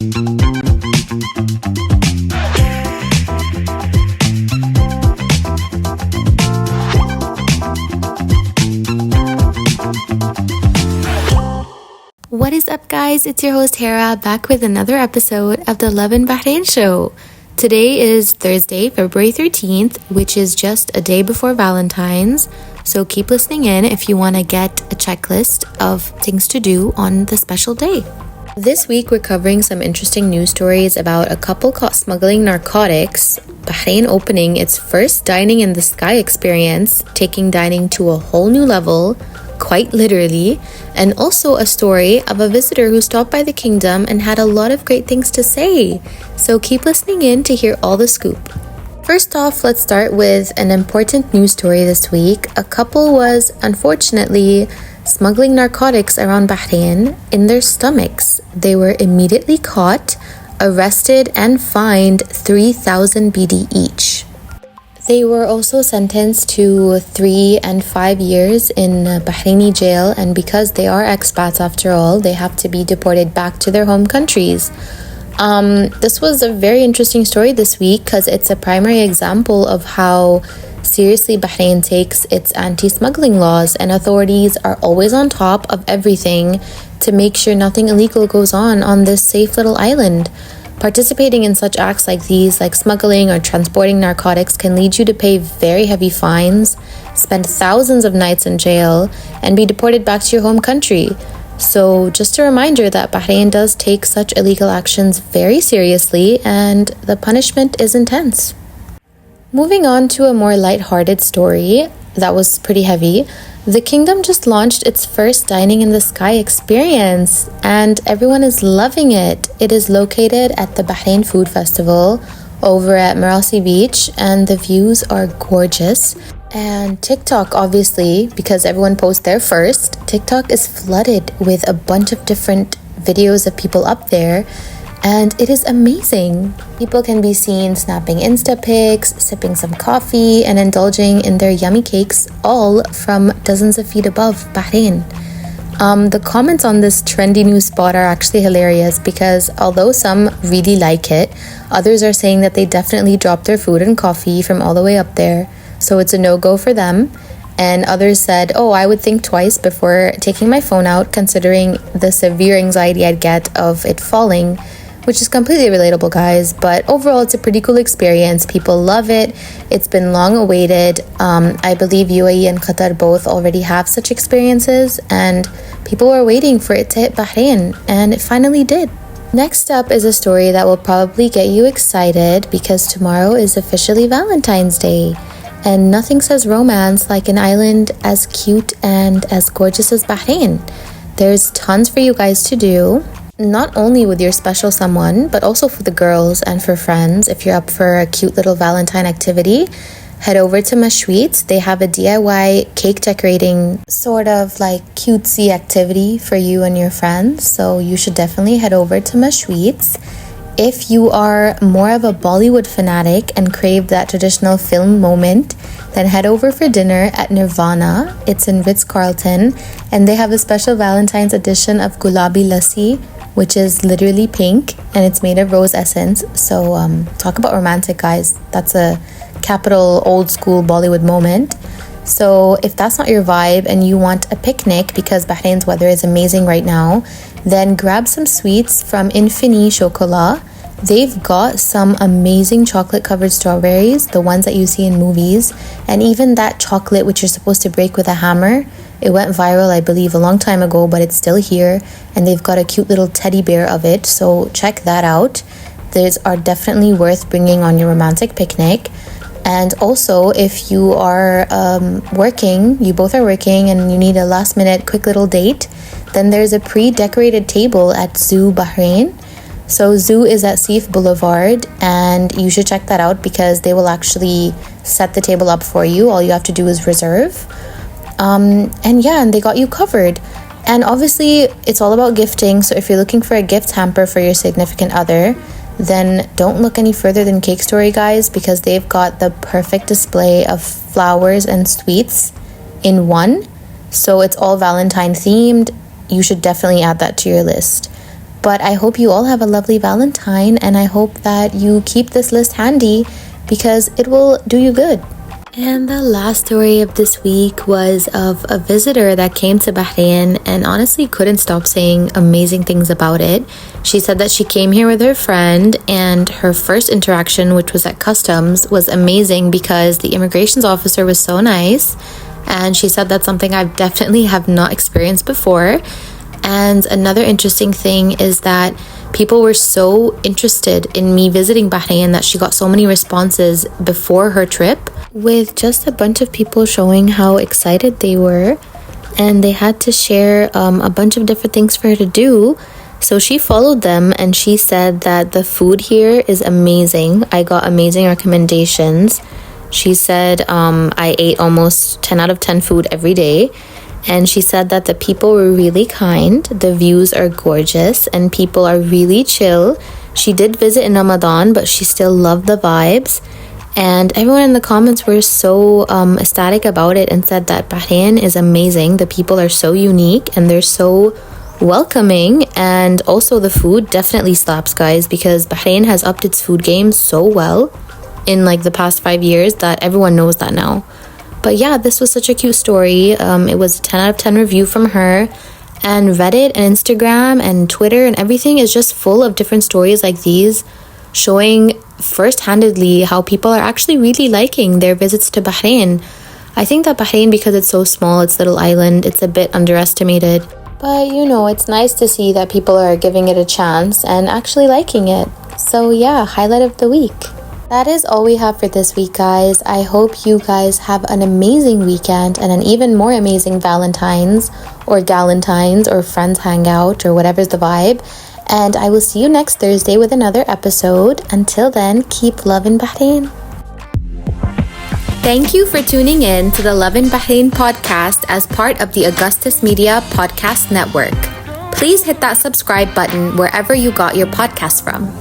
What is up, guys? It's your host Hera, back with another episode of the Love in Bahrain show. Today is Thursday, February 13th, which is just a day before Valentine's. So keep listening in if you want to get a checklist of things to do on the special day. This week, we're covering some interesting news stories about a couple caught smuggling narcotics, Bahrain opening its first dining in the sky experience, taking dining to a whole new level, quite literally, and also a story of a visitor who stopped by the kingdom and had a lot of great things to say. So keep listening in to hear all the scoop. First off, let's start with an important news story this week. A couple was, unfortunately, smuggling narcotics around Bahrain in their stomachs. They were immediately caught, arrested, and fined 3,000 BD each. They were also sentenced to 3 and 5 years in Bahraini jail, and because they are expats after all, they have to be deported back to their home countries. This was a very interesting story this week because it's a primary example of how seriously Bahrain takes its anti-smuggling laws, and authorities are always on top of everything to make sure nothing illegal goes on this safe little island. Participating in such acts like these, like smuggling or transporting narcotics, can lead you to pay very heavy fines, spend thousands of nights in jail, and be deported back to your home country. So just a reminder that Bahrain does take such illegal actions very seriously, and the punishment is intense. Moving on to a more lighthearted story that was pretty heavy. The kingdom just launched its first dining in the sky experience, and everyone is loving it. It is located at the Bahrain Food Festival over at Marasi Beach, and the views are gorgeous. And TikTok, obviously, because everyone posts there first, TikTok is flooded with a bunch of different videos of people up there, and it is amazing. People can be seen snapping Insta pics, sipping some coffee, and indulging in their yummy cakes, all from dozens of feet above Bahrain. The comments on this trendy new spot are actually hilarious because although some really like it, others are saying that they definitely dropped their food and coffee from all the way up there, so it's a no-go for them. And others said, I would think twice before taking my phone out, considering the severe anxiety I'd get of it falling, which is completely relatable, guys. But overall, it's a pretty cool experience. People love it. It's been long awaited. I believe UAE and Qatar both already have such experiences, and people were waiting for it to hit Bahrain, and it finally did. Next up is a story that will probably get you excited because tomorrow is officially Valentine's Day. And nothing says romance like an island as cute and as gorgeous as Bahrain. There's tons for you guys to do, not only with your special someone, but also for the girls and for friends. If you're up for a cute little Valentine activity, head over to Mashweets. They have a DIY cake decorating sort of like cutesy activity for you and your friends. So you should definitely head over to Mashweets. If you are more of a Bollywood fanatic and crave that traditional film moment, then head over for dinner at Nirvana. It's in Ritz-Carlton, and they have a special Valentine's edition of Gulabi Lassi, which is literally pink, and it's made of rose essence. So talk about romantic, guys. That's a capital old school Bollywood moment. So if that's not your vibe and you want a picnic because Bahrain's weather is amazing right now, then grab some sweets from Infini Chocolat. They've got some amazing chocolate covered strawberries, the ones that you see in movies, and even that chocolate which you're supposed to break with a hammer. It went viral, I believe, a long time ago, but it's still here, and they've got a cute little teddy bear of it, so check that out. These are definitely worth bringing on your romantic picnic. And also, if you are you both are working and you need a last minute quick little date, then there's a pre-decorated table at Zoo Bahrain. So Zoo is at Seif Boulevard, and you should check that out because they will actually set the table up for you. All you have to do is reserve. And they got you covered. And obviously, it's all about gifting. So if you're looking for a gift hamper for your significant other, then don't look any further than Cake Story, guys, because they've got the perfect display of flowers and sweets in one. So it's all Valentine themed. You should definitely add that to your list. But I hope you all have a lovely Valentine, and I hope that you keep this list handy because it will do you good. And the last story of this week was of a visitor that came to Bahrain and honestly couldn't stop saying amazing things about it. She said that she came here with her friend and her first interaction, which was at customs, was amazing because the immigrations officer was so nice. And she said that's something I've definitely have not experienced before. And another interesting thing is that people were so interested in me visiting Bahrain that she got so many responses before her trip, with just a bunch of people showing how excited they were, and they had to share a bunch of different things for her to do. So she followed them, and she said that the food here is amazing. I got amazing recommendations. She said I ate almost 10 out of 10 food every day. And she said that the people were really kind, the views are gorgeous, and people are really chill. She did visit in Ramadan, but she still loved the vibes. And everyone in the comments were so ecstatic about it and said that Bahrain is amazing. The people are so unique and they're so welcoming. And also the food definitely slaps, guys, because Bahrain has upped its food game so well in like the past 5 years that everyone knows that now. But yeah, this was such a cute story. It was a 10 out of 10 review from her. And Reddit and Instagram and Twitter and everything is just full of different stories like these, showing first-handedly how people are actually really liking their visits to Bahrain. I think that Bahrain, because it's so small, it's a little island, it's a bit underestimated. But you know, it's nice to see that people are giving it a chance and actually liking it. So yeah, highlight of the week. That is all we have for this week, guys. I hope you guys have an amazing weekend and an even more amazing Valentine's or Galentines or friends hangout or whatever's the vibe. And I will see you next Thursday with another episode. Until then, keep loving Bahrain. Thank you for tuning in to the Love in Bahrain podcast as part of the Augustus Media Podcast Network. Please hit that subscribe button wherever you got your podcast from.